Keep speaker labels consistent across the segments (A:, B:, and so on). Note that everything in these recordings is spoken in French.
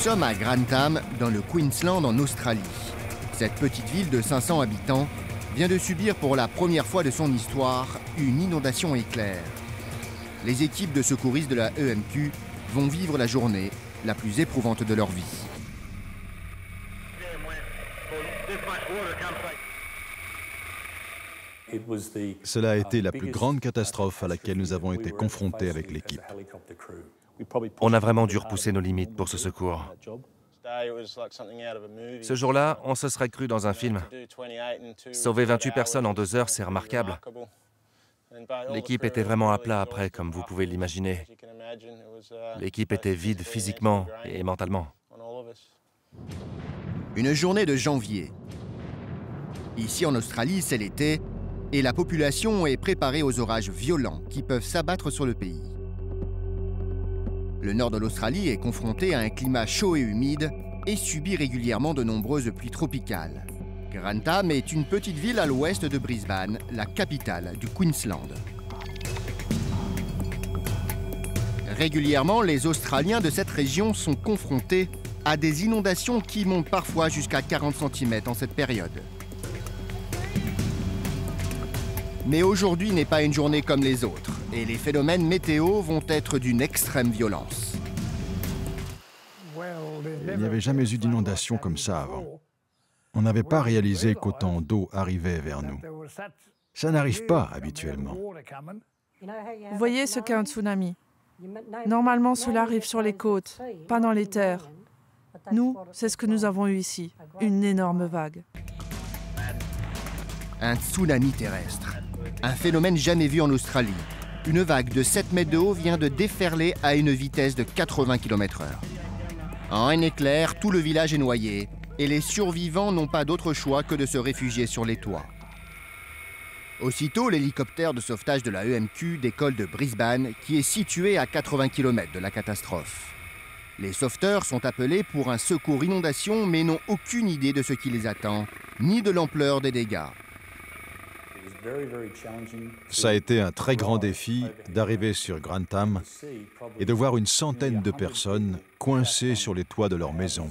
A: sommes à Grantham, dans le Queensland en Australie. Cette petite ville de 500 habitants vient de subir pour la première fois de son histoire une inondation éclair. Les équipes de secouristes de la EMQ vont vivre la journée la plus éprouvante de leur vie.
B: Cela a été la plus grande catastrophe à laquelle nous avons été confrontés avec l'équipe.
C: On a vraiment dû repousser nos limites pour ce secours. Ce jour-là, on se serait cru dans un film. Sauver 28 personnes en 2 heures, c'est remarquable. L'équipe était vraiment à plat après, comme vous pouvez l'imaginer. L'équipe était vide physiquement et mentalement.
A: Une journée de janvier. Ici en Australie, c'est l'été, et la population est préparée aux orages violents qui peuvent s'abattre sur le pays. Le nord de l'Australie est confronté à un climat chaud et humide et subit régulièrement de nombreuses pluies tropicales. Grantham est une petite ville à l'ouest de Brisbane, la capitale du Queensland. Régulièrement, les Australiens de cette région sont confrontés à des inondations qui montent parfois jusqu'à 40 cm en cette période. Mais aujourd'hui n'est pas une journée comme les autres, et les phénomènes météo vont être d'une extrême violence.
B: Il n'y avait jamais eu d'inondation comme ça avant. On n'avait pas réalisé qu'autant d'eau arrivait vers nous. Ça n'arrive pas habituellement.
D: Vous voyez ce qu'est un tsunami? Normalement, cela arrive sur les côtes, pas dans les terres. Nous, c'est ce que nous avons eu ici, une énorme vague.
A: Un tsunami terrestre. Un phénomène jamais vu en Australie. Une vague de 7 mètres de haut vient de déferler à une vitesse de 80 km/h. En un éclair, tout le village est noyé et les survivants n'ont pas d'autre choix que de se réfugier sur les toits. Aussitôt, l'hélicoptère de sauvetage de la EMQ décolle de Brisbane, qui est situé à 80 km de la catastrophe. Les sauveteurs sont appelés pour un secours inondation, mais n'ont aucune idée de ce qui les attend, ni de l'ampleur des dégâts.
B: Ça a été un très grand défi d'arriver sur Grantham et de voir une centaine de personnes coincées sur les toits de leur maison.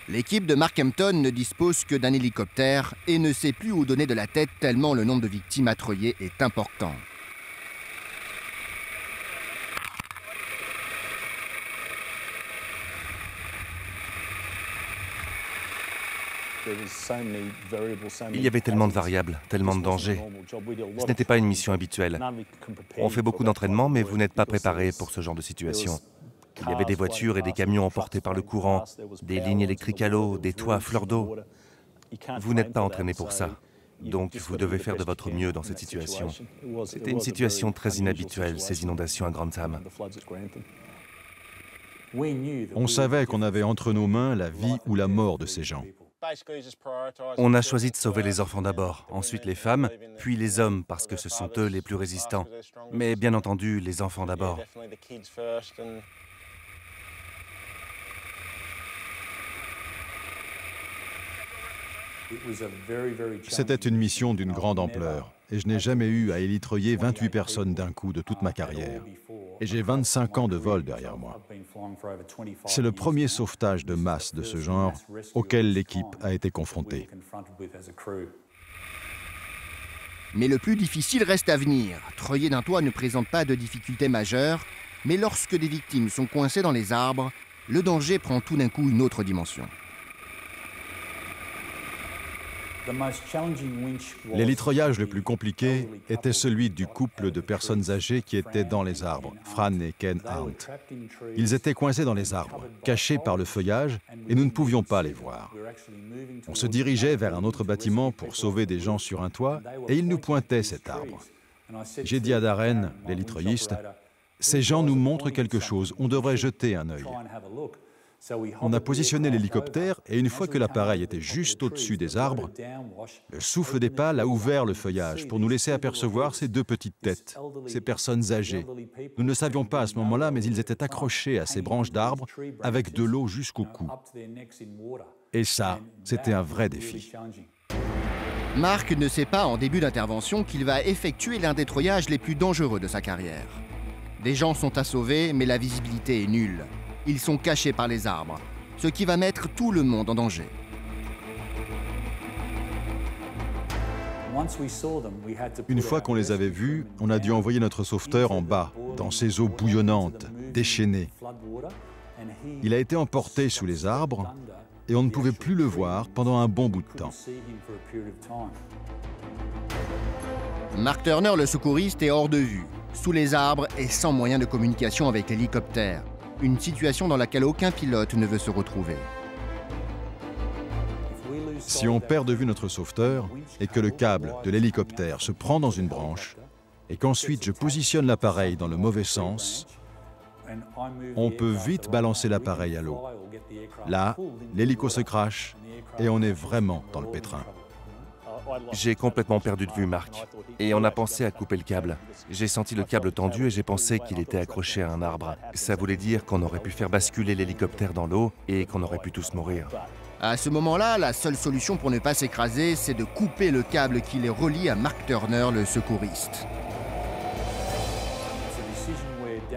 A: L'équipe de Markhampton ne dispose que d'un hélicoptère et ne sait plus où donner de la tête tellement le nombre de victimes attreuillées est important.
C: Il y avait tellement de variables, tellement de dangers. Ce n'était pas une mission habituelle. On fait beaucoup d'entraînement, mais vous n'êtes pas préparé pour ce genre de situation. Il y avait des voitures et des camions emportés par le courant, des lignes électriques à l'eau, des toits à fleur d'eau. Vous n'êtes pas entraîné pour ça. Donc vous devez faire de votre mieux dans cette situation. C'était une situation très inhabituelle, ces inondations à Grantham.
B: On savait qu'on avait entre nos mains la vie ou la mort de ces gens.
C: On a choisi de sauver les enfants d'abord, ensuite les femmes, puis les hommes parce que ce sont eux les plus résistants. Mais bien entendu, les enfants d'abord.
B: C'était une mission d'une grande ampleur et je n'ai jamais eu à élitreiller 28 personnes d'un coup de toute ma carrière. Et j'ai 25 ans de vol derrière moi. C'est le premier sauvetage de masse de ce genre auquel l'équipe a été confrontée.
A: Mais le plus difficile reste à venir. Treuiller d'un toit ne présente pas de difficultés majeures, mais lorsque des victimes sont coincées dans les arbres, le danger prend tout d'un coup une autre dimension.
B: L'élitreuillage le plus compliqué était celui du couple de personnes âgées qui étaient dans les arbres, Fran et Ken Hunt. Ils étaient coincés dans les arbres, cachés par le feuillage, et nous ne pouvions pas les voir. On se dirigeait vers un autre bâtiment pour sauver des gens sur un toit, et ils nous pointaient cet arbre. J'ai dit à Darren, l'élitreuilliste, « Ces gens nous montrent quelque chose, on devrait jeter un œil. » On a positionné l'hélicoptère et une fois que l'appareil était juste au-dessus des arbres, le souffle des pales a ouvert le feuillage pour nous laisser apercevoir ces deux petites têtes, ces personnes âgées. Nous ne savions pas à ce moment-là, mais ils étaient accrochés à ces branches d'arbres avec de l'eau jusqu'au cou. Et ça, c'était un vrai défi.
A: Mark ne sait pas en début d'intervention qu'il va effectuer l'un des treuillages les plus dangereux de sa carrière. Des gens sont à sauver, mais la visibilité est nulle. Ils sont cachés par les arbres, ce qui va mettre tout le monde en danger.
B: Une fois qu'on les avait vus, on a dû envoyer notre sauveteur en bas, dans ces eaux bouillonnantes, déchaînées. Il a été emporté sous les arbres et on ne pouvait plus le voir pendant un bon bout de temps.
A: Mark Turner, le secouriste, est hors de vue, sous les arbres et sans moyen de communication avec l'hélicoptère. Une situation dans laquelle aucun pilote ne veut se retrouver.
B: Si on perd de vue notre sauveteur et que le câble de l'hélicoptère se prend dans une branche et qu'ensuite je positionne l'appareil dans le mauvais sens, on peut vite balancer l'appareil à l'eau. Là, l'hélico se crache et on est vraiment dans le pétrin.
C: J'ai complètement perdu de vue Mark, et on a pensé à couper le câble. J'ai senti le câble tendu et j'ai pensé qu'il était accroché à un arbre. Ça voulait dire qu'on aurait pu faire basculer l'hélicoptère dans l'eau et qu'on aurait pu tous mourir.
A: À ce moment-là, la seule solution pour ne pas s'écraser, c'est de couper le câble qui les relie à Mark Turner, le secouriste.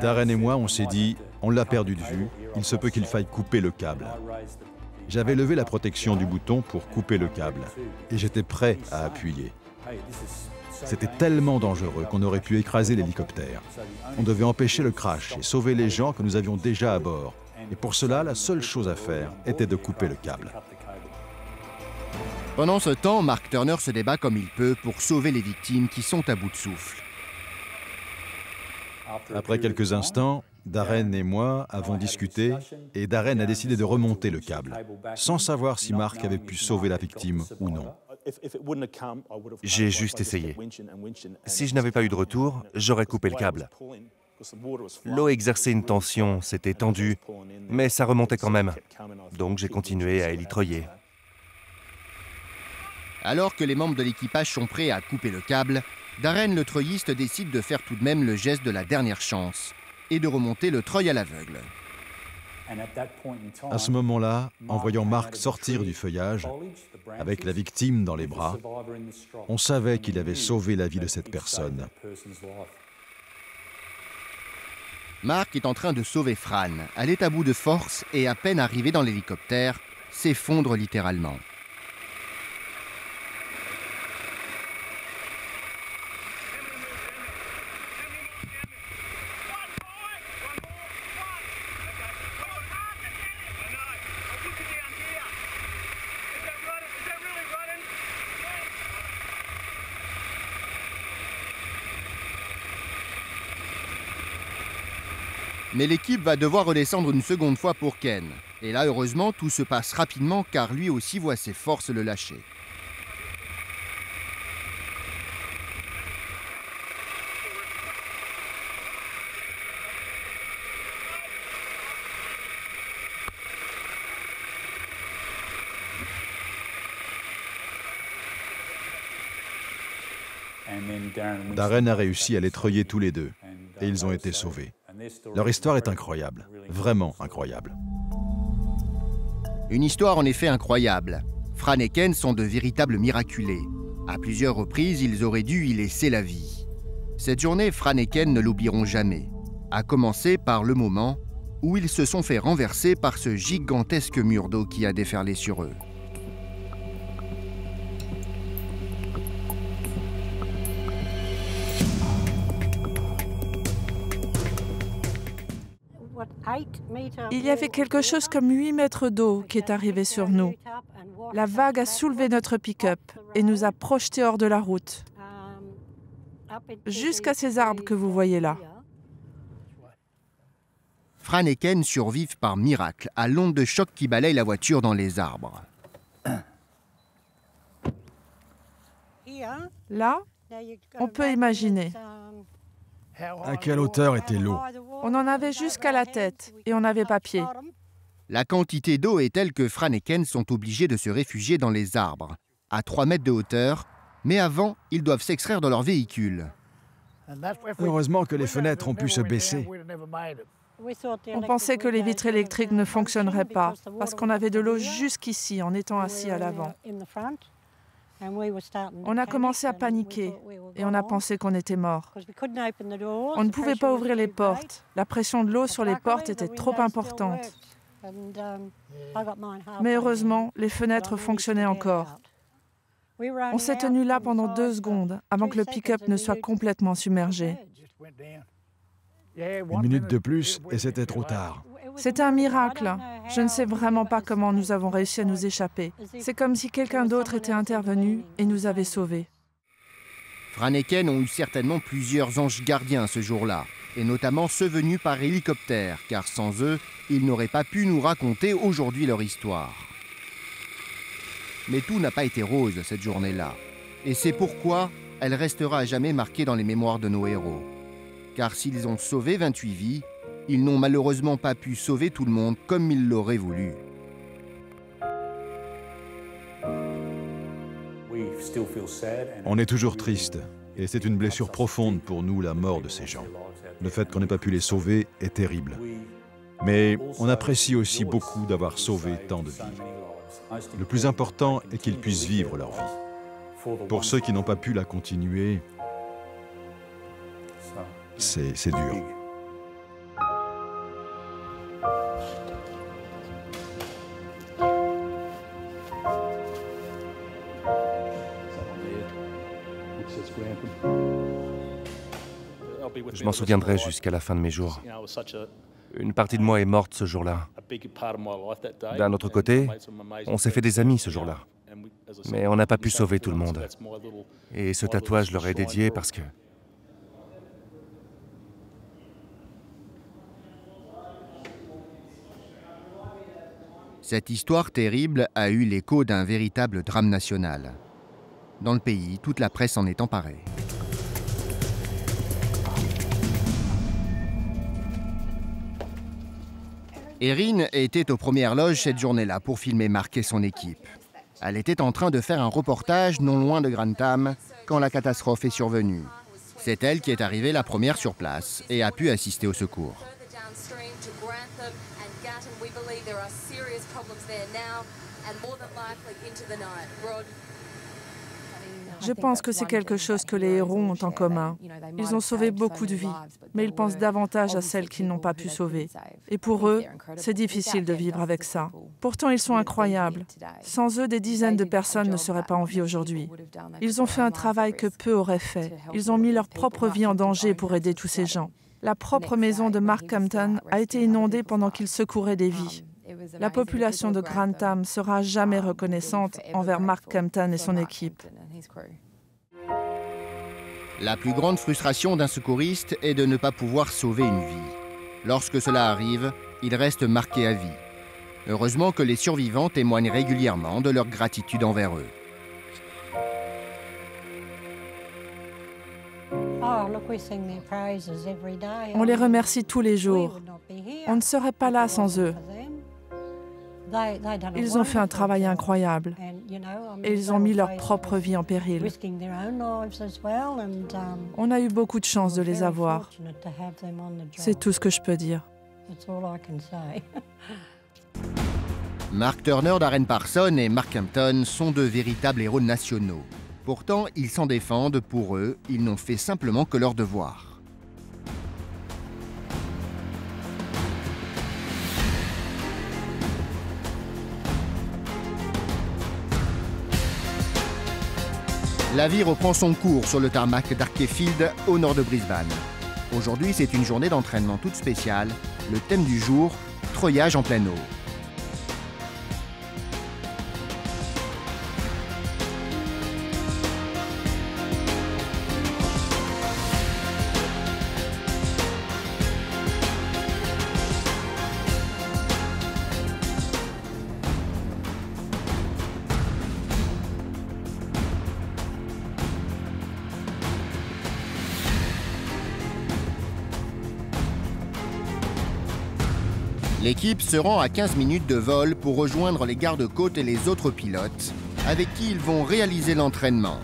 B: Darren et moi, on s'est dit, on l'a perdu de vue, il se peut qu'il faille couper le câble. J'avais levé la protection du bouton pour couper le câble et j'étais prêt à appuyer. C'était tellement dangereux qu'on aurait pu écraser l'hélicoptère. On devait empêcher le crash et sauver les gens que nous avions déjà à bord. Et pour cela, la seule chose à faire était de couper le câble.
A: Pendant ce temps, Mark Turner se débat comme il peut pour sauver les victimes qui sont à bout de souffle.
B: Après quelques instants, Darren et moi avons discuté et Darren a décidé de remonter le câble, sans savoir si Mark avait pu sauver la victime ou non.
C: J'ai juste essayé. Si je n'avais pas eu de retour, j'aurais coupé le câble. L'eau exerçait une tension, c'était tendu, mais ça remontait quand même. Donc j'ai continué à élitroyer.
A: Alors que les membres de l'équipage sont prêts à couper le câble, Darren, le treuilliste, décide de faire tout de même le geste de la dernière chance et de remonter le treuil à l'aveugle.
B: À ce moment-là, en voyant Mark sortir du feuillage, avec la victime dans les bras, on savait qu'il avait sauvé la vie de cette personne.
A: Mark est en train de sauver Fran. Elle est à bout de force et à peine arrivée dans l'hélicoptère, s'effondre littéralement. Mais l'équipe va devoir redescendre une seconde fois pour Ken. Et là, heureusement, tout se passe rapidement car lui aussi voit ses forces le lâcher.
B: Darren a réussi à les treuiller tous les deux et ils ont été sauvés. Leur histoire est incroyable, vraiment incroyable.
A: Une histoire en effet incroyable. Fran et Ken sont de véritables miraculés. À plusieurs reprises, ils auraient dû y laisser la vie. Cette journée, Fran et Ken ne l'oublieront jamais. À commencer par le moment où ils se sont fait renverser par ce gigantesque mur d'eau qui a déferlé sur eux.
D: Il y avait quelque chose comme 8 mètres d'eau qui est arrivé sur nous. La vague a soulevé notre pick-up et nous a projetés hors de la route, jusqu'à ces arbres que vous voyez là.
A: Fran et Ken survivent par miracle à l'onde de choc qui balaye la voiture dans les arbres.
D: Là, on peut imaginer.
B: À quelle hauteur était l'eau?
D: On en avait jusqu'à la tête et on n'avait pas pied.
A: La quantité d'eau est telle que Fran et Ken sont obligés de se réfugier dans les arbres, à 3 mètres de hauteur, mais avant, ils doivent s'extraire de leur véhicule.
B: Heureusement que les fenêtres ont pu se baisser.
D: On pensait que les vitres électriques ne fonctionneraient pas, parce qu'on avait de l'eau jusqu'ici en étant assis à l'avant. On a commencé à paniquer et on a pensé qu'on était mort. On ne pouvait pas ouvrir les portes. La pression de l'eau sur les portes était trop importante. Mais heureusement, les fenêtres fonctionnaient encore. On s'est tenu là pendant 2 secondes avant que le pick-up ne soit complètement submergé.
B: 1 minute de plus et c'était trop tard.
D: C'était un miracle. Je ne sais vraiment pas comment nous avons réussi à nous échapper. C'est comme si quelqu'un d'autre était intervenu et nous avait sauvés.
A: Fran et Ken ont eu certainement plusieurs anges gardiens ce jour-là, et notamment ceux venus par hélicoptère, car sans eux, ils n'auraient pas pu nous raconter aujourd'hui leur histoire. Mais tout n'a pas été rose cette journée-là, et c'est pourquoi elle restera à jamais marquée dans les mémoires de nos héros. Car s'ils ont sauvé 28 vies, ils n'ont malheureusement pas pu sauver tout le monde comme ils l'auraient voulu.
B: On est toujours triste, et c'est une blessure profonde pour nous, la mort de ces gens. Le fait qu'on n'ait pas pu les sauver est terrible. Mais on apprécie aussi beaucoup d'avoir sauvé tant de vies. Le plus important est qu'ils puissent vivre leur vie. Pour ceux qui n'ont pas pu la continuer, c'est dur.
C: Je m'en souviendrai jusqu'à la fin de mes jours. Une partie de moi est morte ce jour-là. D'un autre côté, on s'est fait des amis ce jour-là. Mais on n'a pas pu sauver tout le monde. Et ce tatouage leur est dédié parce que...
A: Cette histoire terrible a eu l'écho d'un véritable drame national. Dans le pays, toute la presse en est emparée. Erin était aux premières loges cette journée-là pour filmer Mark et son équipe. Elle était en train de faire un reportage non loin de Grantham quand la catastrophe est survenue. C'est elle qui est arrivée la première sur place et a pu assister au secours.
D: Je pense que c'est quelque chose que les héros ont en commun. Ils ont sauvé beaucoup de vies, mais ils pensent davantage à celles qu'ils n'ont pas pu sauver. Et pour eux, c'est difficile de vivre avec ça. Pourtant, ils sont incroyables. Sans eux, des dizaines de personnes ne seraient pas en vie aujourd'hui. Ils ont fait un travail que peu auraient fait. Ils ont mis leur propre vie en danger pour aider tous ces gens. La propre maison de Mark Compton a été inondée pendant qu'il secourait des vies. La population de Grantham sera jamais reconnaissante envers Mark Compton et son équipe.
A: La plus grande frustration d'un secouriste est de ne pas pouvoir sauver une vie. Lorsque cela arrive, il reste marqué à vie. Heureusement que les survivants témoignent régulièrement de leur gratitude envers eux.
D: On les remercie tous les jours. On ne serait pas là sans eux. Ils ont fait un travail incroyable et ils ont mis leur propre vie en péril. On a eu beaucoup de chance de les avoir. C'est tout ce que je peux dire.
A: Mark Turner, Darren Parson et Mark Compton sont de véritables héros nationaux. Pourtant, ils s'en défendent. Pour eux, ils n'ont fait simplement que leur devoir. La vie reprend son cours sur le tarmac d'Arkfield, au nord de Brisbane. Aujourd'hui, c'est une journée d'entraînement toute spéciale. Le thème du jour, treuillage en pleine eau. L'équipe se rend à 15 minutes de vol pour rejoindre les gardes-côtes et les autres pilotes, avec qui ils vont réaliser l'entraînement.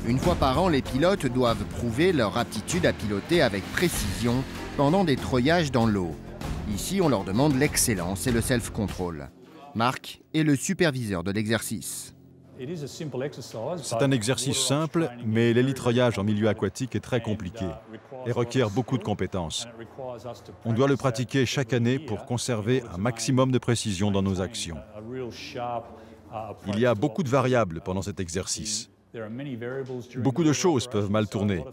A: Une fois par an, les pilotes doivent prouver leur aptitude à piloter avec précision pendant des treuillages dans l'eau. Ici, on leur demande l'excellence et le self-control. Marc est le superviseur de l'exercice.
B: C'est un exercice simple, mais l'hélitreuillage en milieu aquatique est très compliqué et requiert beaucoup de compétences. On doit le pratiquer chaque année pour conserver un maximum de précision dans nos actions. Il y a beaucoup de variables pendant cet exercice. Beaucoup de choses peuvent mal tourner.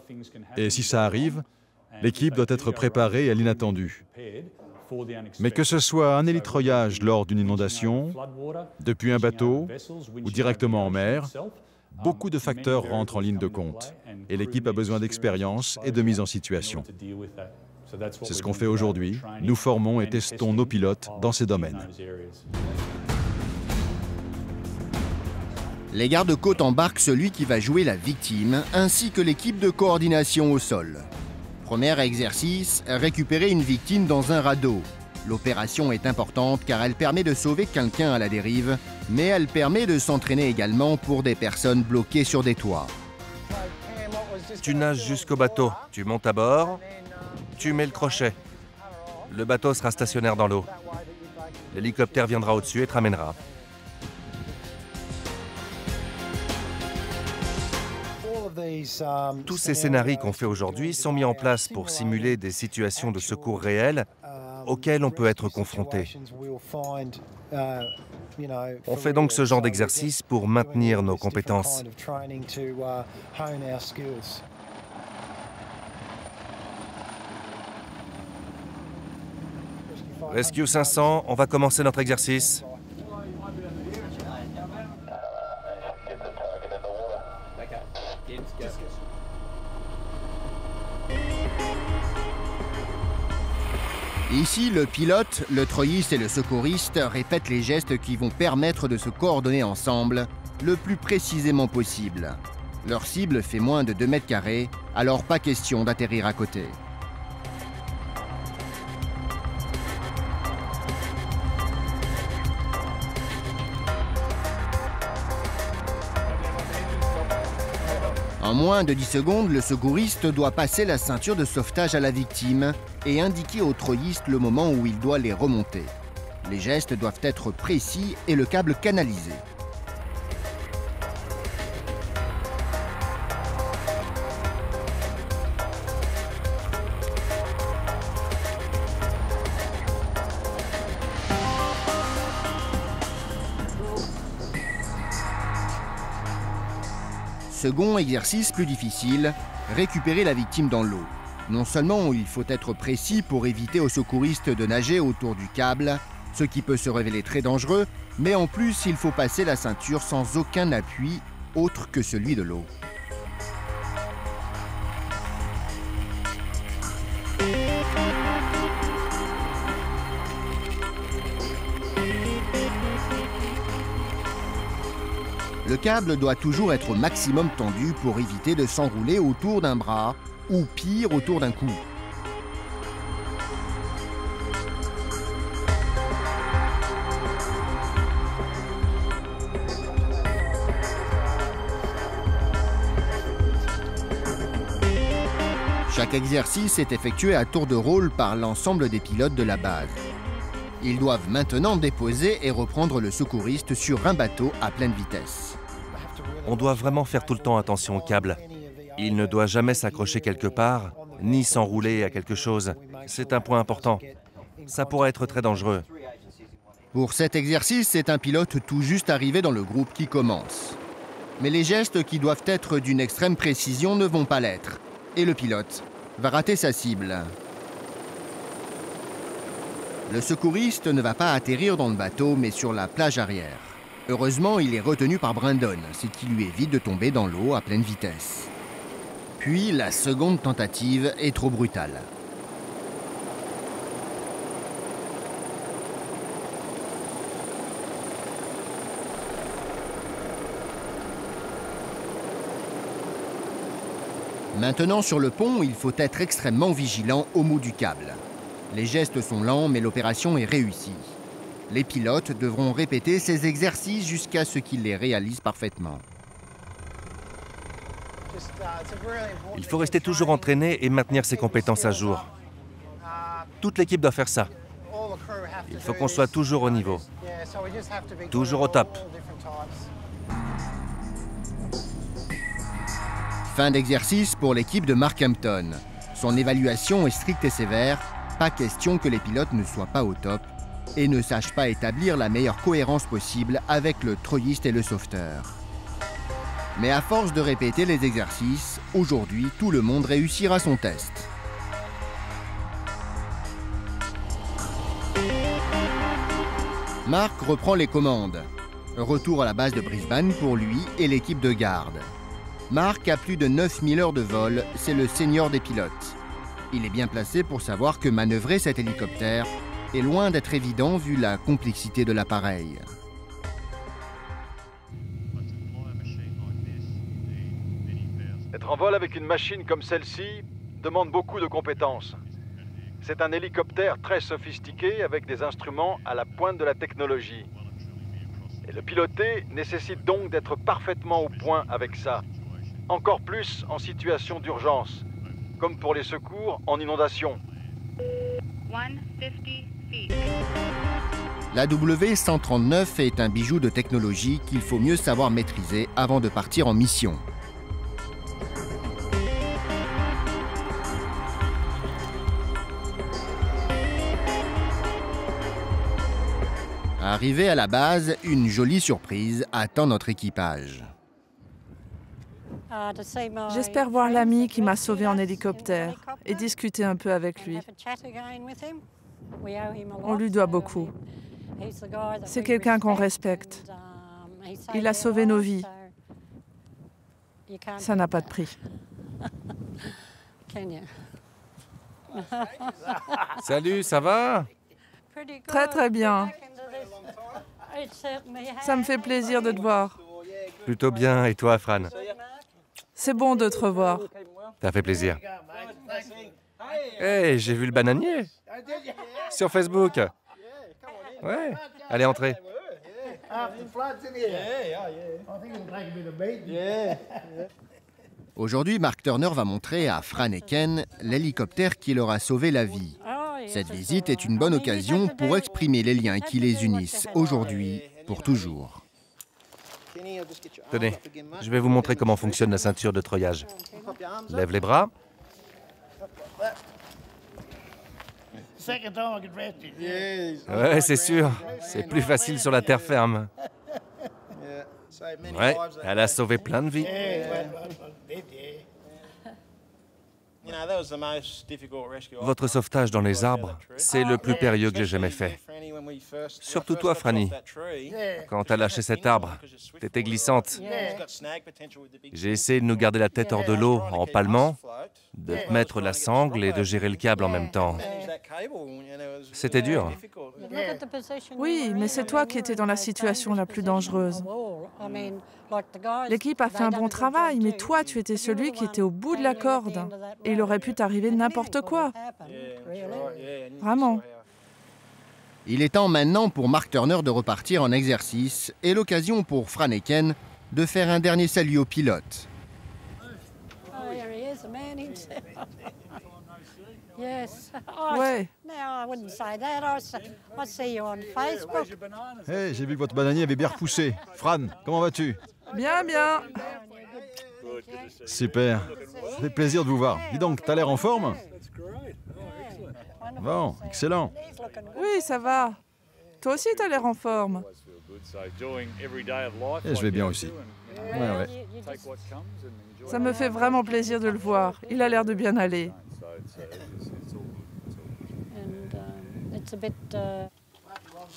B: Et si ça arrive, l'équipe doit être préparée à l'inattendu. Mais que ce soit un hélitreuillage lors d'une inondation, depuis un bateau ou directement en mer, beaucoup de facteurs rentrent en ligne de compte et l'équipe a besoin d'expérience et de mise en situation. C'est ce qu'on fait aujourd'hui. Nous formons et testons nos pilotes dans ces domaines.
A: Les gardes-côtes embarquent celui qui va jouer la victime, ainsi que l'équipe de coordination au sol. Premier exercice, récupérer une victime dans un radeau. L'opération est importante car elle permet de sauver quelqu'un à la dérive, mais elle permet de s'entraîner également pour des personnes bloquées sur des toits.
C: Tu nages jusqu'au bateau, tu montes à bord, tu mets le crochet. Le bateau sera stationnaire dans l'eau. L'hélicoptère viendra au-dessus et te ramènera. Tous ces scénarios qu'on fait aujourd'hui sont mis en place pour simuler des situations de secours réelles auxquelles on peut être confronté. On fait donc ce genre d'exercice pour maintenir nos compétences. Rescue 500, on va commencer notre exercice.
A: Ici, le pilote, le treuilliste et le secouriste répètent les gestes qui vont permettre de se coordonner ensemble le plus précisément possible. Leur cible fait moins de 2 mètres carrés, alors pas question d'atterrir à côté. En moins de 10 secondes, le secouriste doit passer la ceinture de sauvetage à la victime et indiquer au treuilliste le moment où il doit les remonter. Les gestes doivent être précis et le câble canalisé. Second exercice plus difficile, récupérer la victime dans l'eau. Non seulement il faut être précis pour éviter aux secouristes de nager autour du câble, ce qui peut se révéler très dangereux, mais en plus il faut passer la ceinture sans aucun appui autre que celui de l'eau. Le câble doit toujours être au maximum tendu pour éviter de s'enrouler autour d'un bras ou pire autour d'un cou. Chaque exercice est effectué à tour de rôle par l'ensemble des pilotes de la base. Ils doivent maintenant déposer et reprendre le secouriste sur un bateau à pleine vitesse.
C: On doit vraiment faire tout le temps attention au câble. Il ne doit jamais s'accrocher quelque part, ni s'enrouler à quelque chose. C'est un point important. Ça pourrait être très dangereux.
A: Pour cet exercice, c'est un pilote tout juste arrivé dans le groupe qui commence. Mais les gestes qui doivent être d'une extrême précision ne vont pas l'être. Et le pilote va rater sa cible. Le secouriste ne va pas atterrir dans le bateau, mais sur la plage arrière. Heureusement, il est retenu par Brandon, ce qui lui évite de tomber dans l'eau à pleine vitesse. Puis, la seconde tentative est trop brutale. Maintenant, sur le pont, il faut être extrêmement vigilant au mot du câble. Les gestes sont lents, mais l'opération est réussie. Les pilotes devront répéter ces exercices jusqu'à ce qu'ils les réalisent parfaitement.
C: Il faut rester toujours entraîné et maintenir ses compétences à jour. Toute l'équipe doit faire ça. Il faut qu'on soit toujours au niveau. Toujours au top.
A: Fin d'exercice pour l'équipe de Mark Hampton. Son évaluation est stricte et sévère. Pas question que les pilotes ne soient pas au top et ne sachent pas établir la meilleure cohérence possible avec le treuilliste et le sauveteur. Mais à force de répéter les exercices, aujourd'hui, tout le monde réussira son test. Mark reprend les commandes. Retour à la base de Brisbane pour lui et l'équipe de garde. Mark a plus de 9000 heures de vol, c'est le senior des pilotes. Il est bien placé pour savoir que manœuvrer cet hélicoptère est loin d'être évident vu la complexité de l'appareil.
B: Être en vol avec une machine comme celle-ci demande beaucoup de compétences. C'est un hélicoptère très sophistiqué avec des instruments à la pointe de la technologie. Et le piloter nécessite donc d'être parfaitement au point avec ça. Encore plus en situation d'urgence, comme pour les secours en inondation.
A: La W139 est un bijou de technologie qu'il faut mieux savoir maîtriser avant de partir en mission. Arrivé à la base, une jolie surprise attend notre équipage.
D: J'espère voir l'ami qui m'a sauvé en hélicoptère et discuter un peu avec lui. On lui doit beaucoup. C'est quelqu'un qu'on respecte. Il a sauvé nos vies. Ça n'a pas de prix.
C: Salut, ça va?
D: Très très bien. Ça me fait plaisir de te voir.
C: Plutôt bien. Et toi, Fran?
D: C'est bon de te revoir.
C: Ça fait plaisir. Hey, j'ai vu le bananier. Sur Facebook. Ouais. Allez, entrez.
A: Aujourd'hui, Mark Turner va montrer à Fran et Ken l'hélicoptère qui leur a sauvé la vie. Cette visite est une bonne occasion pour exprimer les liens qui les unissent aujourd'hui pour toujours.
C: Tenez, je vais vous montrer comment fonctionne la ceinture de treuillage. Lève les bras. Ouais, c'est sûr. C'est plus facile sur la terre ferme. Ouais, elle a sauvé plein de vies. Votre sauvetage dans les arbres, c'est le plus périlleux que j'ai jamais fait. Surtout toi, Franny. Quand t'as lâché cet arbre, t'étais glissante. J'ai essayé de nous garder la tête hors de l'eau en palmant, de mettre la sangle et de gérer le câble en même temps. C'était dur.
D: Oui, mais c'est toi qui étais dans la situation la plus dangereuse. L'équipe a fait un bon travail, mais toi, tu étais celui qui était au bout de la corde. Et il aurait pu t'arriver n'importe quoi. Vraiment.
A: Il est temps maintenant pour Mark Turner de repartir en exercice et l'occasion pour Fran et Ken de faire un dernier salut aux pilotes.
D: Ouais.
B: Hey, j'ai vu que votre bananier avait bien repoussé. Fran, comment vas-tu?
D: Bien, bien.
B: Super. Ça fait plaisir de vous voir. Dis donc, t'as l'air en forme? Bon, excellent.
D: Oui, ça va. Toi aussi, t'as l'air en forme.
B: Et je vais bien aussi. Ouais.
D: Ça me fait vraiment plaisir de le voir. Il a l'air de bien aller.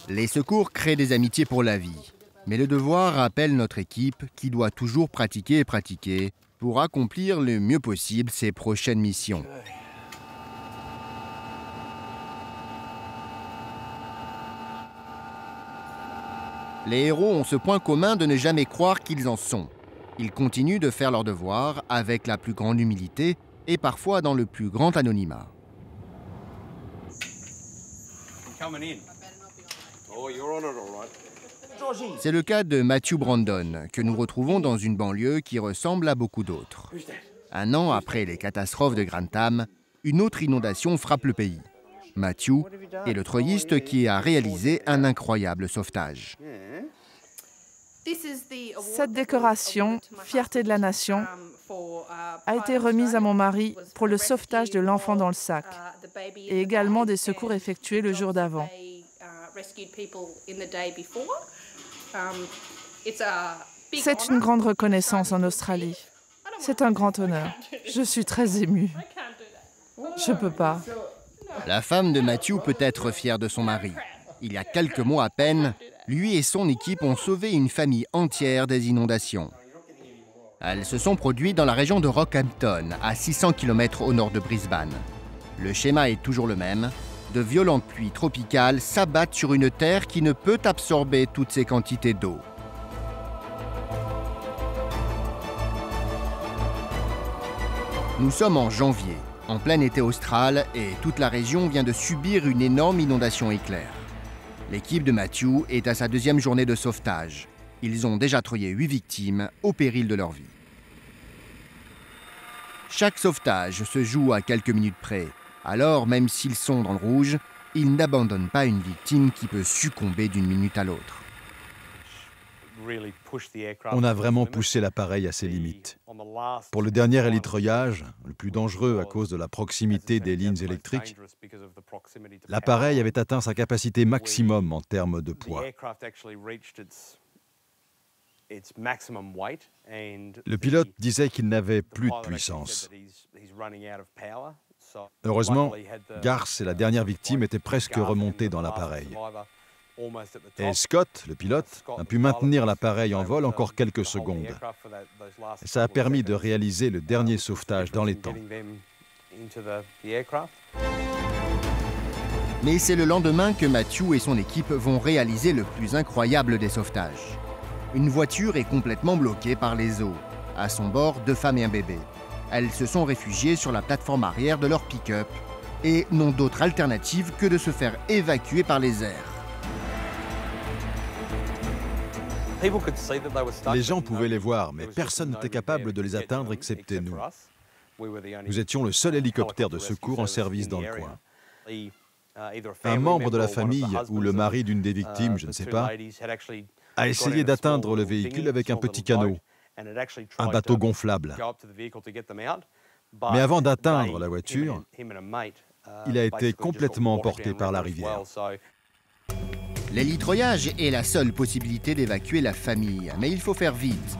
A: Les secours créent des amitiés pour la vie. Mais le devoir appelle notre équipe qui doit toujours pratiquer et pratiquer pour accomplir le mieux possible ses prochaines missions. Les héros ont ce point commun de ne jamais croire qu'ils en sont. Ils continuent de faire leur devoir avec la plus grande humilité et parfois dans le plus grand anonymat. C'est le cas de Matthew Brandon, que nous retrouvons dans une banlieue qui ressemble à beaucoup d'autres. Un an après les catastrophes de Grantham, une autre inondation frappe le pays. Matthew est le treuilliste qui a réalisé un incroyable sauvetage.
D: Cette décoration, Fierté de la Nation, a été remise à mon mari pour le sauvetage de l'enfant dans le sac et également des secours effectués le jour d'avant. C'est une grande reconnaissance en Australie. C'est un grand honneur. Je suis très émue. Je peux pas.
A: La femme de Matthew peut être fière de son mari. Il y a quelques mois à peine, lui et son équipe ont sauvé une famille entière des inondations. Elles se sont produites dans la région de Rockhampton, à 600 km au nord de Brisbane. Le schéma est toujours le même. De violentes pluies tropicales s'abattent sur une terre qui ne peut absorber toutes ces quantités d'eau. Nous sommes en janvier, en plein été austral, et toute la région vient de subir une énorme inondation éclair. L'équipe de Matthew est à sa deuxième journée de sauvetage. Ils ont déjà treuillé 8 victimes au péril de leur vie. Chaque sauvetage se joue à quelques minutes près. Alors, même s'ils sont dans le rouge, ils n'abandonnent pas une victime qui peut succomber d'une minute à l'autre.
B: On a vraiment poussé l'appareil à ses limites. Pour le dernier hélitreuillage, le plus dangereux à cause de la proximité des lignes électriques, l'appareil avait atteint sa capacité maximum en termes de poids. Le pilote disait qu'il n'avait plus de puissance. Heureusement, Garth et la dernière victime étaient presque remontés dans l'appareil. Et Scott, le pilote, a pu maintenir l'appareil en vol encore quelques secondes. Et ça a permis de réaliser le dernier sauvetage dans les temps.
A: Mais c'est le lendemain que Matthew et son équipe vont réaliser le plus incroyable des sauvetages. Une voiture est complètement bloquée par les eaux. À son bord, 2 femmes et un bébé. Elles se sont réfugiées sur la plateforme arrière de leur pick-up et n'ont d'autre alternative que de se faire évacuer par les airs.
B: Les gens pouvaient les voir, mais personne n'était capable de les atteindre excepté nous. Nous étions le seul hélicoptère de secours en service dans le coin. Un membre de la famille ou le mari d'une des victimes, je ne sais pas, a essayé d'atteindre le véhicule avec un petit canot, un bateau gonflable. Mais avant d'atteindre la voiture, il a été complètement emporté par la rivière.
A: L'hélitreuillage est la seule possibilité d'évacuer la famille, mais il faut faire vite.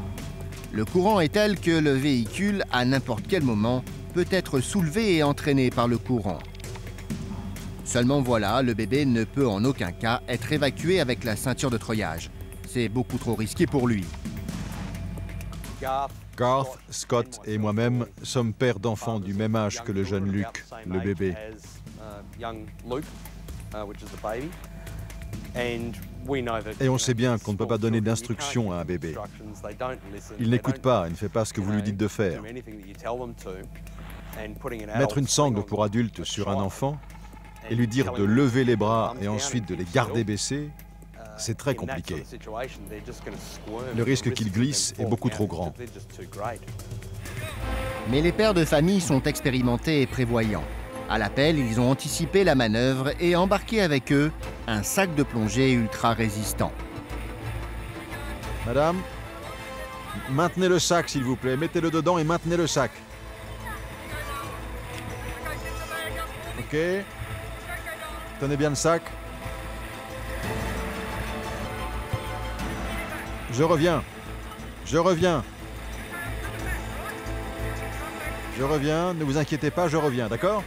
A: Le courant est tel que le véhicule, à n'importe quel moment, peut être soulevé et entraîné par le courant. Seulement voilà, le bébé ne peut en aucun cas être évacué avec la ceinture de treuillage. C'est beaucoup trop risqué pour lui.
B: Garth, Scott et moi-même sommes pères d'enfants du même âge que le jeune Luke, le bébé. Et on sait bien qu'on ne peut pas donner d'instructions à un bébé. Il n'écoute pas, il ne fait pas ce que vous lui dites de faire. Mettre une sangle pour adulte sur un enfant et lui dire de lever les bras et ensuite de les garder baissés, c'est très compliqué. Le risque qu'il glisse est beaucoup trop grand.
A: Mais les pères de famille sont expérimentés et prévoyants. À l'appel, ils ont anticipé la manœuvre et embarqué avec eux un sac de plongée ultra résistant.
B: Madame, maintenez le sac s'il vous plaît. Mettez-le dedans et maintenez le sac. Ok. Tenez bien le sac. Je reviens. Je reviens. Je reviens. Ne vous inquiétez pas, je reviens, d'accord ?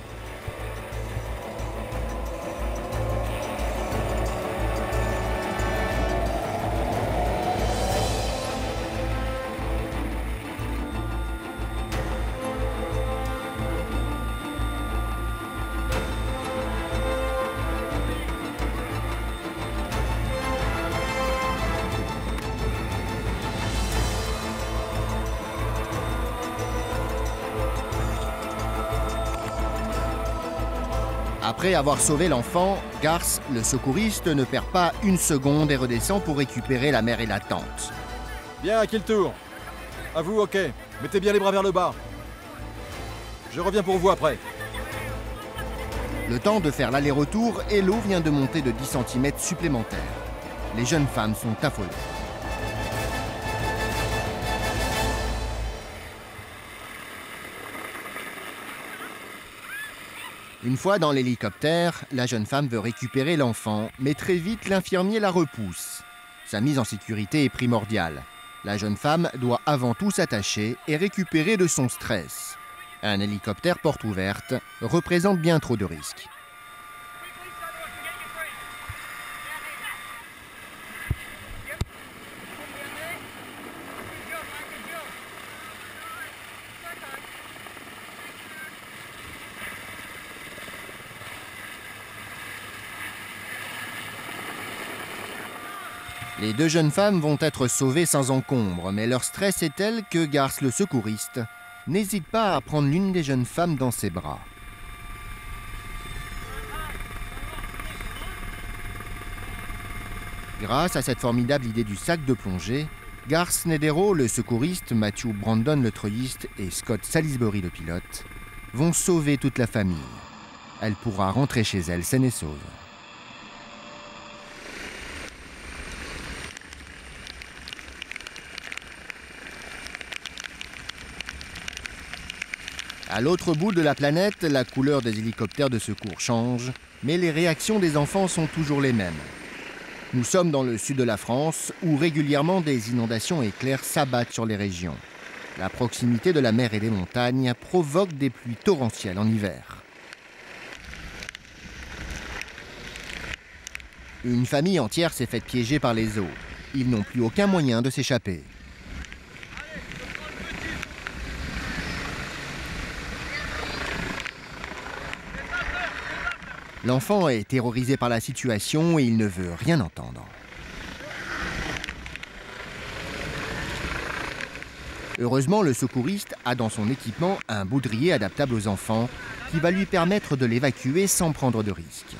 A: Après avoir sauvé l'enfant, Garth, le secouriste, ne perd pas une seconde et redescend pour récupérer la mère et la tante.
B: Bien, à qui le tour? À vous, ok. Mettez bien les bras vers le bas. Je reviens pour vous après.
A: Le temps de faire l'aller-retour et l'eau vient de monter de 10 cm supplémentaires. Les jeunes femmes sont affolées. Une fois dans l'hélicoptère, la jeune femme veut récupérer l'enfant, mais très vite l'infirmier la repousse. Sa mise en sécurité est primordiale. La jeune femme doit avant tout s'attacher et récupérer de son stress. Un hélicoptère porte ouverte représente bien trop de risques. Les deux jeunes femmes vont être sauvées sans encombre, mais leur stress est tel que Garth, le secouriste, n'hésite pas à prendre l'une des jeunes femmes dans ses bras. Grâce à cette formidable idée du sac de plongée, Garth Snedero, le secouriste, Matthew Brandon, le treuilliste, et Scott Salisbury, le pilote, vont sauver toute la famille. Elle pourra rentrer chez elle saine et sauve. À l'autre bout de la planète, la couleur des hélicoptères de secours change, mais les réactions des enfants sont toujours les mêmes. Nous sommes dans le sud de la France, où régulièrement des inondations éclairs s'abattent sur les régions. La proximité de la mer et des montagnes provoque des pluies torrentielles en hiver. Une famille entière s'est faite piéger par les eaux. Ils n'ont plus aucun moyen de s'échapper. L'enfant est terrorisé par la situation et il ne veut rien entendre. Heureusement, le secouriste a dans son équipement un baudrier adaptable aux enfants qui va lui permettre de l'évacuer sans prendre de risques.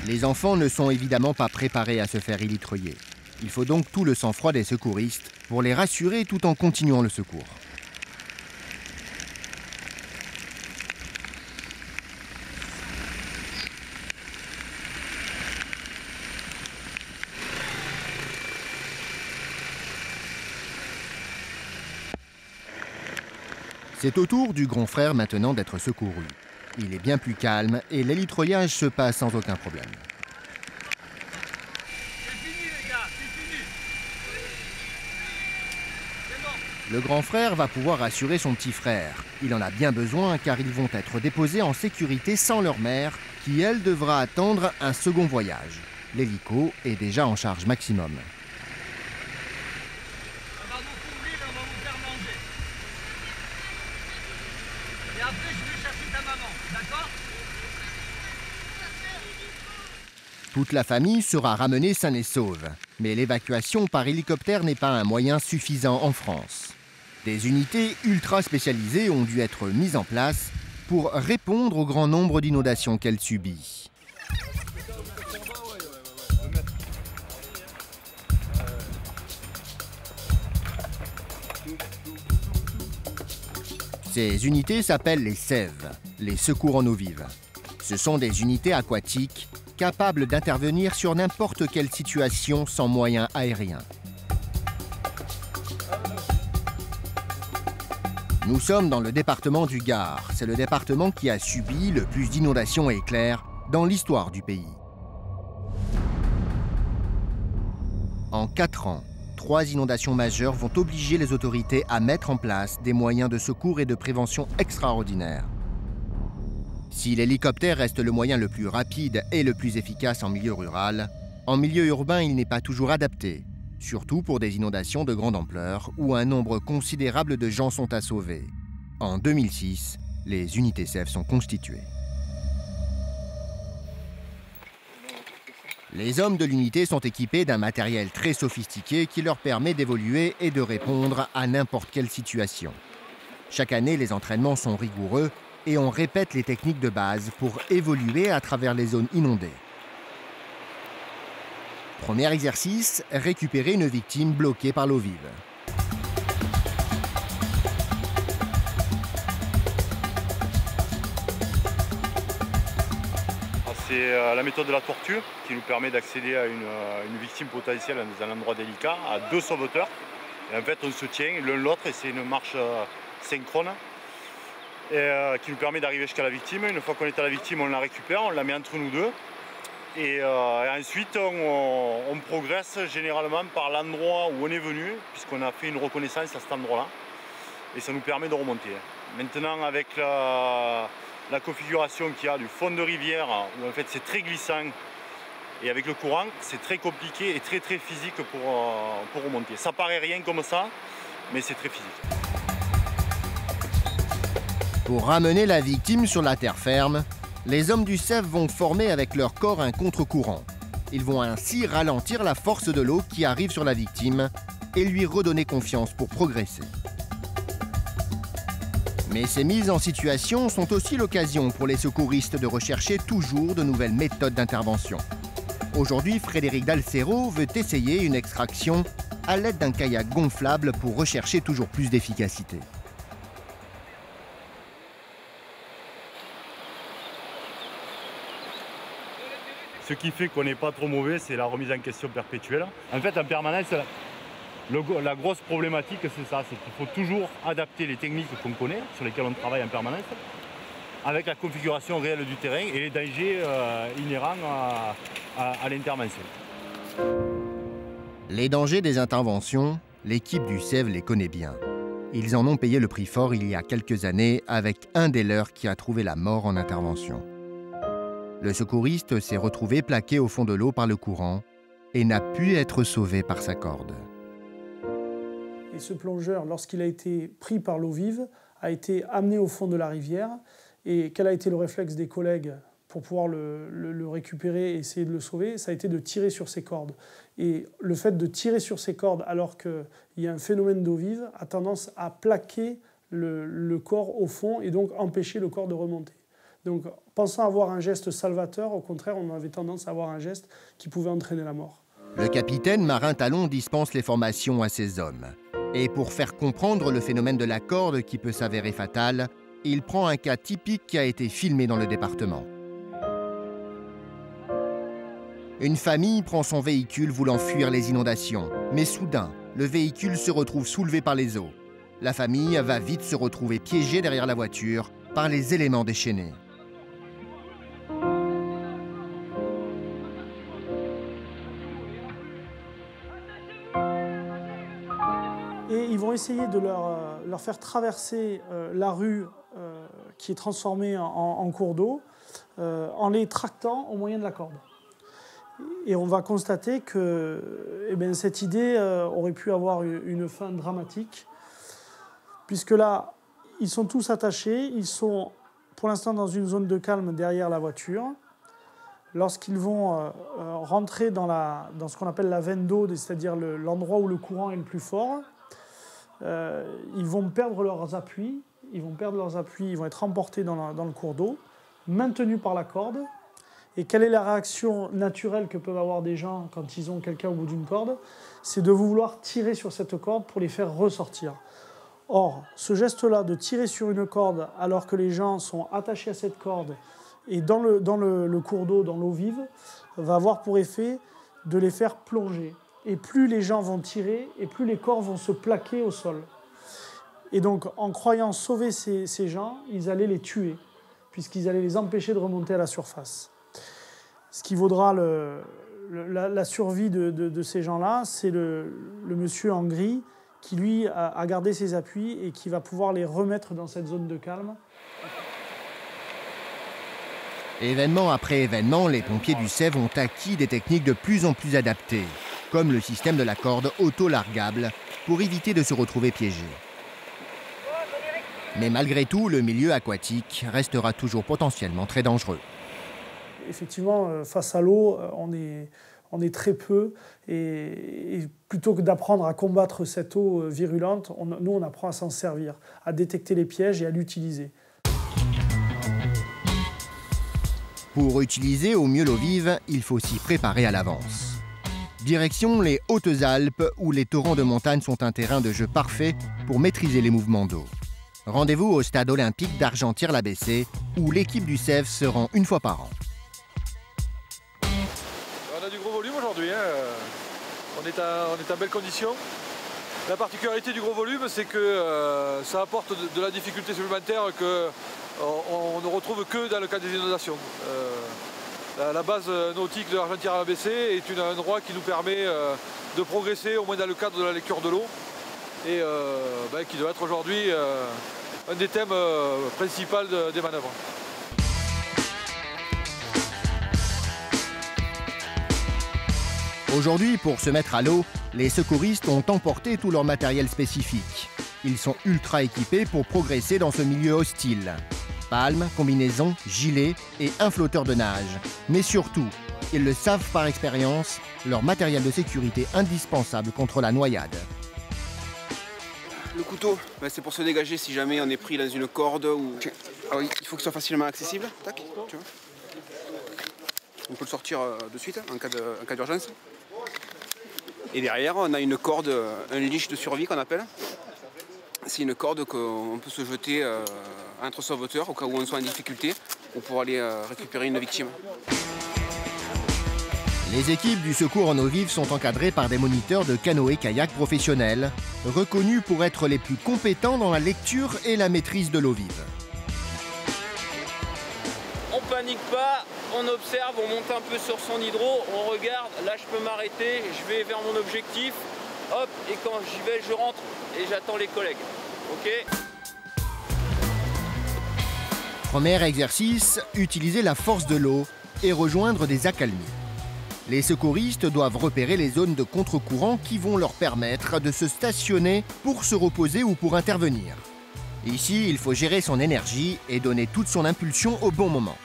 A: Les enfants ne sont évidemment pas préparés à se faire élitreiller. Il faut donc tout le sang-froid des secouristes pour les rassurer tout en continuant le secours. C'est au tour du grand frère maintenant d'être secouru. Il est bien plus calme et l'hélitreuillage se passe sans aucun problème.
E: C'est fini les gars, c'est fini. C'est bon.
A: Le grand frère va pouvoir rassurer son petit frère. Il en a bien besoin car ils vont être déposés en sécurité sans leur mère qui, elle, devra attendre un second voyage. L'hélico est déjà en charge maximum.
E: On va vous couvrir et on va vous faire manger. Et après je vais chercher ta maman, d'accord?
A: Toute la famille sera ramenée saine et sauve. Mais l'évacuation par hélicoptère n'est pas un moyen suffisant en France. Des unités ultra spécialisées ont dû être mises en place pour répondre au grand nombre d'inondations qu'elle subit. Ces unités s'appellent les SEV, les secours en eau vive. Ce sont des unités aquatiques capables d'intervenir sur n'importe quelle situation sans moyens aériens. Nous sommes dans le département du Gard. C'est le département qui a subi le plus d'inondations et éclairs dans l'histoire du pays. En 4 ans, 3 inondations majeures vont obliger les autorités à mettre en place des moyens de secours et de prévention extraordinaires. Si l'hélicoptère reste le moyen le plus rapide et le plus efficace en milieu rural, en milieu urbain, il n'est pas toujours adapté, surtout pour des inondations de grande ampleur où un nombre considérable de gens sont à sauver. En 2006, les unités SEV sont constituées. Les hommes de l'unité sont équipés d'un matériel très sophistiqué qui leur permet d'évoluer et de répondre à n'importe quelle situation. Chaque année, les entraînements sont rigoureux et on répète les techniques de base pour évoluer à travers les zones inondées. Premier exercice, récupérer une victime bloquée par l'eau vive.
F: C'est la méthode de la tortue qui nous permet d'accéder à une victime potentielle dans un endroit délicat, à 2 sauveteurs. Et en fait, on se tient l'un l'autre et c'est une marche synchrone qui nous permet d'arriver jusqu'à la victime. Une fois qu'on est à la victime, on la récupère, on la met entre nous deux. Et ensuite, on progresse généralement par l'endroit où on est venu, puisqu'on a fait une reconnaissance à cet endroit-là. Et ça nous permet de remonter. Maintenant, avec la configuration qu'il y a du fond de rivière, où en fait c'est très glissant, et avec le courant, c'est très compliqué et très physique pour remonter. Ça paraît rien comme ça, mais c'est très physique.
A: Pour ramener la victime sur la terre ferme, les hommes du CEF vont former avec leur corps un contre-courant. Ils vont ainsi ralentir la force de l'eau qui arrive sur la victime et lui redonner confiance pour progresser. Mais ces mises en situation sont aussi l'occasion pour les secouristes de rechercher toujours de nouvelles méthodes d'intervention. Aujourd'hui, Frédéric Dalcero veut essayer une extraction à l'aide d'un kayak gonflable pour rechercher toujours plus d'efficacité.
F: Ce qui fait qu'on n'est pas trop mauvais, c'est la remise en question perpétuelle. En fait, en permanence, la grosse problématique, c'est ça, c'est qu'il faut toujours adapter les techniques qu'on connaît, sur lesquelles on travaille en permanence, avec la configuration réelle du terrain et les dangers inhérents à l'intervention.
A: Les dangers des interventions, l'équipe du CEV les connaît bien. Ils en ont payé le prix fort il y a quelques années avec un des leurs qui a trouvé la mort en intervention. Le secouriste s'est retrouvé plaqué au fond de l'eau par le courant et n'a pu être sauvé par sa corde.
G: Et ce plongeur, lorsqu'il a été pris par l'eau vive, a été amené au fond de la rivière. Et quel a été le réflexe des collègues pour pouvoir le récupérer et essayer de le sauver? Ça a été de tirer sur ses cordes. Et le fait de tirer sur ses cordes alors qu'il y a un phénomène d'eau vive a tendance à plaquer le corps au fond et donc empêcher le corps de remonter. Donc, pensant avoir un geste salvateur, au contraire, on avait tendance à avoir un geste qui pouvait entraîner la mort.
A: Le capitaine Marin Talon dispense les formations à ses hommes. Et pour faire comprendre le phénomène de la corde qui peut s'avérer fatal, il prend un cas typique qui a été filmé dans le département. Une famille prend son véhicule voulant fuir les inondations. Mais soudain, le véhicule se retrouve soulevé par les eaux. La famille va vite se retrouver piégée derrière la voiture par les éléments déchaînés.
G: Et ils vont essayer de leur faire traverser la rue qui est transformée en cours d'eau en les tractant au moyen de la corde. Et on va constater que cette idée aurait pu avoir une fin dramatique, puisque là, ils sont tous attachés, ils sont pour l'instant dans une zone de calme derrière la voiture. Lorsqu'ils vont rentrer dans ce qu'on appelle la veine d'eau, c'est-à-dire l'endroit où le courant est le plus fort, ils vont perdre leurs appuis, ils vont être emportés dans le cours d'eau, maintenus par la corde. Et quelle est la réaction naturelle que peuvent avoir des gens quand ils ont quelqu'un au bout d'une corde? C'est de vouloir tirer sur cette corde pour les faire ressortir. Or, ce geste-là de tirer sur une corde alors que les gens sont attachés à cette corde et dans le cours d'eau, dans l'eau vive, va avoir pour effet de les faire plonger. Et plus les gens vont tirer, et plus les corps vont se plaquer au sol. Et donc, en croyant sauver ces gens, ils allaient les tuer, puisqu'ils allaient les empêcher de remonter à la surface. Ce qui vaudra la survie de ces gens-là, c'est le monsieur en gris qui, lui, a gardé ses appuis et qui va pouvoir les remettre dans cette zone de calme.
A: Événement après événement, les pompiers du CEV ont acquis des techniques de plus en plus adaptées, comme le système de la corde auto-largable, pour éviter de se retrouver piégés. Mais malgré tout, le milieu aquatique restera toujours potentiellement très dangereux.
G: effectivement, face à l'eau, on est très peu. Et plutôt que d'apprendre à combattre cette eau virulente, nous, on apprend à s'en servir, à détecter les pièges et à l'utiliser.
A: Pour utiliser au mieux l'eau vive, il faut s'y préparer à l'avance. Direction les Hautes-Alpes, où les torrents de montagne sont un terrain de jeu parfait pour maîtriser les mouvements d'eau. Rendez-vous au stade olympique d'Argentière-la-Bessée, où l'équipe du CEF se rend une fois par an.
H: On a du gros volume aujourd'hui, hein. On est en belle condition. La particularité du gros volume, c'est que ça apporte de la difficulté supplémentaire qu'on ne retrouve que dans le cas des inondations. La base nautique de l'Argentière-la-Bessée est un endroit qui nous permet de progresser, au moins dans le cadre de la lecture de l'eau, et qui doit être aujourd'hui un des thèmes principaux des manœuvres.
A: Aujourd'hui, pour se mettre à l'eau, les secouristes ont emporté tout leur matériel spécifique. Ils sont ultra équipés pour progresser dans ce milieu hostile. Palmes, combinaisons, gilets et un flotteur de nage. Mais surtout, ils le savent par expérience, leur matériel de sécurité indispensable contre la noyade.
I: Le couteau, c'est pour se dégager si jamais on est pris dans une corde ou... Ah oui, il faut que ce soit facilement accessible. Tac, tu vois. On peut le sortir de suite en cas d'urgence. Et derrière, on a une corde, un leash de survie qu'on appelle. C'est une corde qu'on peut se jeter entre sauveteurs au cas où on soit en difficulté ou pour aller récupérer une victime.
A: Les équipes du secours en eau vive sont encadrées par des moniteurs de canoë-kayak professionnels, reconnus pour être les plus compétents dans la lecture et la maîtrise de l'eau vive.
J: On panique pas, on observe, on monte un peu sur son hydro, on regarde, là je peux m'arrêter, je vais vers mon objectif, hop, et quand j'y vais, je rentre et j'attends les collègues. Ok ?
A: Premier exercice, utiliser la force de l'eau et rejoindre des accalmies. Les secouristes doivent repérer les zones de contre-courant qui vont leur permettre de se stationner pour se reposer ou pour intervenir. Ici, il faut gérer son énergie et donner toute son impulsion au bon moment.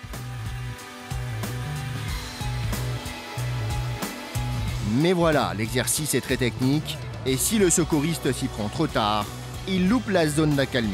A: Mais voilà, l'exercice est très technique et si le secouriste s'y prend trop tard, il loupe la zone d'accalmie.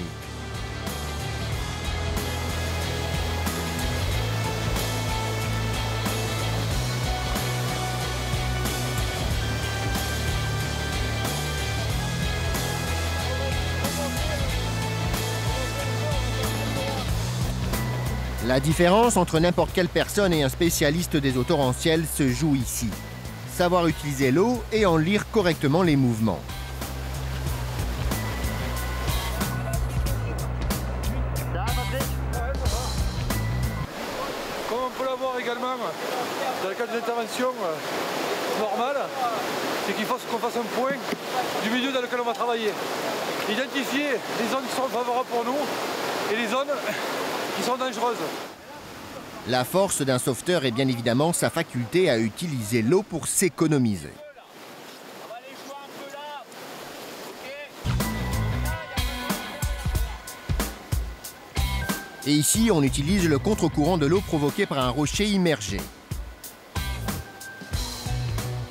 A: La différence entre n'importe quelle personne et un spécialiste des eaux torrentielles se joue ici. Savoir utiliser l'eau et en lire correctement les mouvements.
H: Comme on peut l'avoir également dans le cadre d'une intervention normale, c'est qu'il faut qu'on fasse un point du milieu dans lequel on va travailler. Identifier les zones qui sont favorables pour nous et les zones qui sont dangereuses.
A: La force d'un sauveteur est bien évidemment sa faculté à utiliser l'eau pour s'économiser. Et ici, on utilise le contre-courant de l'eau provoqué par un rocher immergé.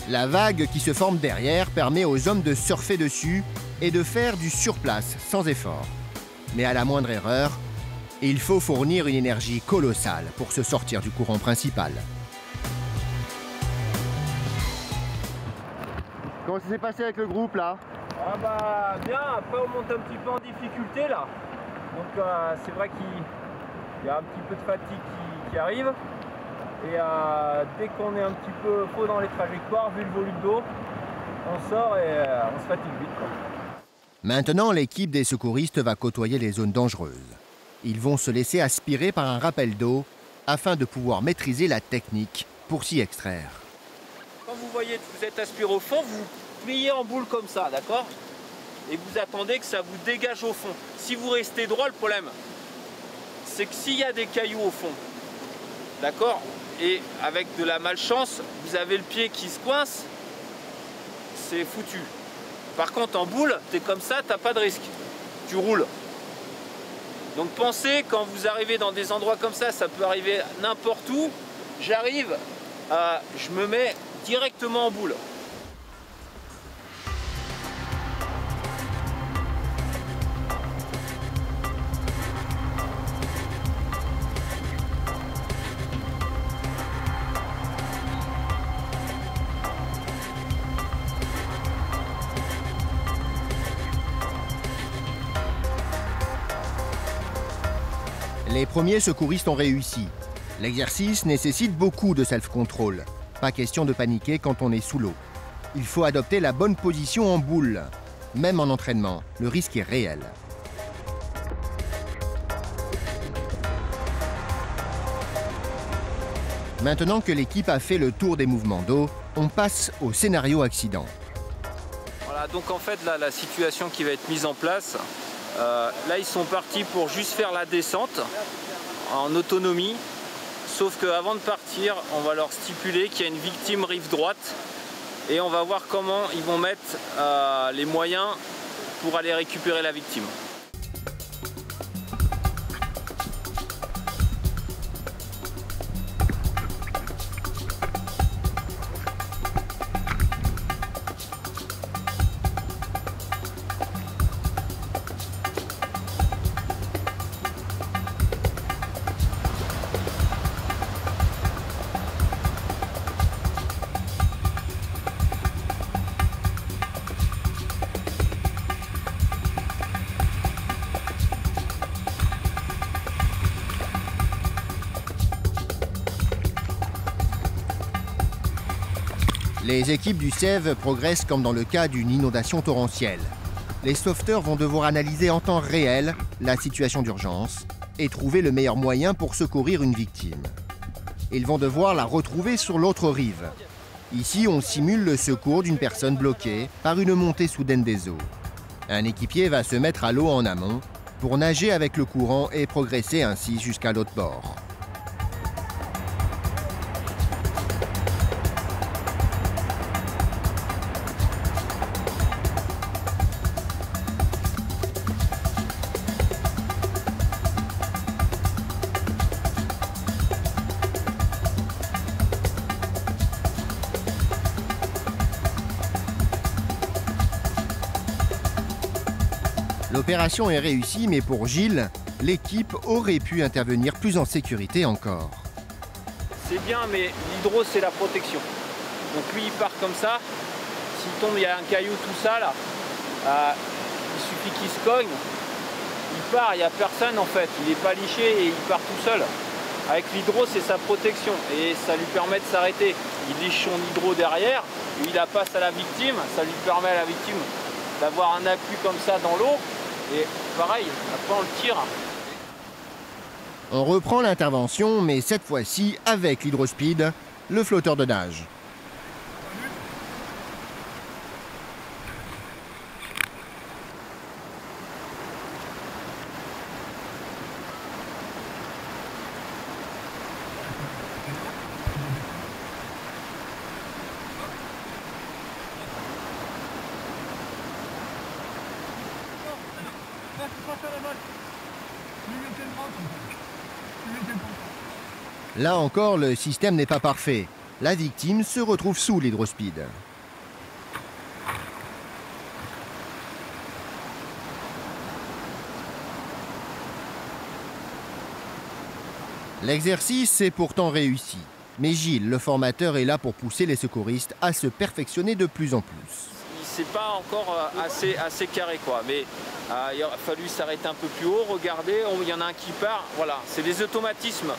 A: La vague qui se forme derrière permet aux hommes de surfer dessus et de faire du surplace sans effort. Mais à la moindre erreur, il faut fournir une énergie colossale pour se sortir du courant principal. Comment ça s'est passé avec le groupe là?
J: Ah bah bien, après on monte un petit peu en difficulté là. Donc c'est vrai qu'il y a un petit peu de fatigue qui arrive. Et dès qu'on est un petit peu faux dans les trajectoires, vu le volume d'eau, on sort et on se fatigue vite, quoi.
A: Maintenant, l'équipe des secouristes va côtoyer les zones dangereuses. Ils vont se laisser aspirer par un rappel d'eau afin de pouvoir maîtriser la technique pour s'y extraire.
J: Quand vous voyez que vous êtes aspiré au fond, vous pliez en boule comme ça, d'accord? Et vous attendez que ça vous dégage au fond. Si vous restez droit, le problème, c'est que s'il y a des cailloux au fond, d'accord? Et avec de la malchance, vous avez le pied qui se coince, c'est foutu. Par contre, en boule, t'es comme ça, t'as pas de risque. Tu roules. Donc pensez, quand vous arrivez dans des endroits comme ça peut arriver n'importe où, j'arrive, je me mets directement en boule.
A: Les premiers secouristes ont réussi. L'exercice nécessite beaucoup de self-control. Pas question de paniquer quand on est sous l'eau. Il faut adopter la bonne position en boule. Même en entraînement, le risque est réel. Maintenant que l'équipe a fait le tour des mouvements d'eau, on passe au scénario accident.
J: Voilà, donc en fait, là, la situation qui va être mise en place, là, ils sont partis pour juste faire la descente en autonomie. Sauf qu'avant de partir, on va leur stipuler qu'il y a une victime rive droite et on va voir comment ils vont mettre les moyens pour aller récupérer la victime.
A: Les équipes du SEV progressent comme dans le cas d'une inondation torrentielle. Les sauveteurs vont devoir analyser en temps réel la situation d'urgence et trouver le meilleur moyen pour secourir une victime. Ils vont devoir la retrouver sur l'autre rive. Ici, on simule le secours d'une personne bloquée par une montée soudaine des eaux. Un équipier va se mettre à l'eau en amont pour nager avec le courant et progresser ainsi jusqu'à l'autre bord. L'opération est réussie, mais pour Gilles, l'équipe aurait pu intervenir plus en sécurité encore.
J: C'est bien, mais l'hydro, c'est la protection. Donc lui, il part comme ça. S'il tombe, il y a un caillou, tout ça, là. Il suffit qu'il se cogne. Il part, il n'y a personne, en fait. Il n'est pas liché et il part tout seul. Avec l'hydro, c'est sa protection. Et ça lui permet de s'arrêter. Il liche son hydro derrière. Il la passe à la victime. Ça lui permet à la victime d'avoir un appui comme ça dans l'eau. Et pareil, après on le tire.
A: On reprend l'intervention, mais cette fois-ci avec l'hydrospeed, le flotteur de nage. Là encore, le système n'est pas parfait. La victime se retrouve sous l'hydrospeed. L'exercice est pourtant réussi. Mais Gilles, le formateur, est là pour pousser les secouristes à se perfectionner de plus en plus.
J: C'est pas encore assez carré, quoi. Mais il a fallu s'arrêter un peu plus haut, regarder, il y en a un qui part. Voilà, c'est des automatismes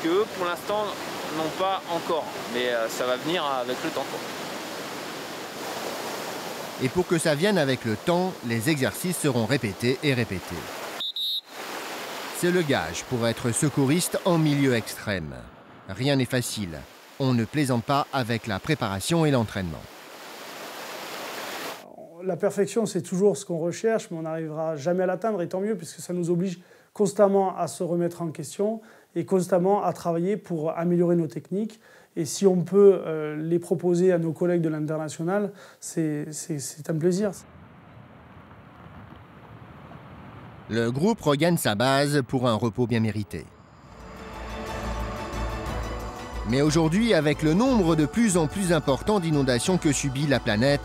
J: que pour l'instant n'ont pas encore. Mais ça va venir avec le temps, quoi.
A: Et pour que ça vienne avec le temps, les exercices seront répétés et répétés. C'est le gage pour être secouriste en milieu extrême. Rien n'est facile. On ne plaisante pas avec la préparation et l'entraînement.
G: La perfection, c'est toujours ce qu'on recherche, mais on n'arrivera jamais à l'atteindre, et tant mieux, puisque ça nous oblige constamment à se remettre en question et constamment à travailler pour améliorer nos techniques. Et si on peut les proposer à nos collègues de l'international, c'est un plaisir.
A: Le groupe regagne sa base pour un repos bien mérité. Mais aujourd'hui, avec le nombre de plus en plus important d'inondations que subit la planète,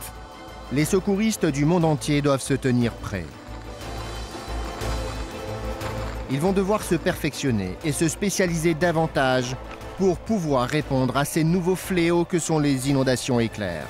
A: les secouristes du monde entier doivent se tenir prêts. Ils vont devoir se perfectionner et se spécialiser davantage pour pouvoir répondre à ces nouveaux fléaux que sont les inondations éclairs.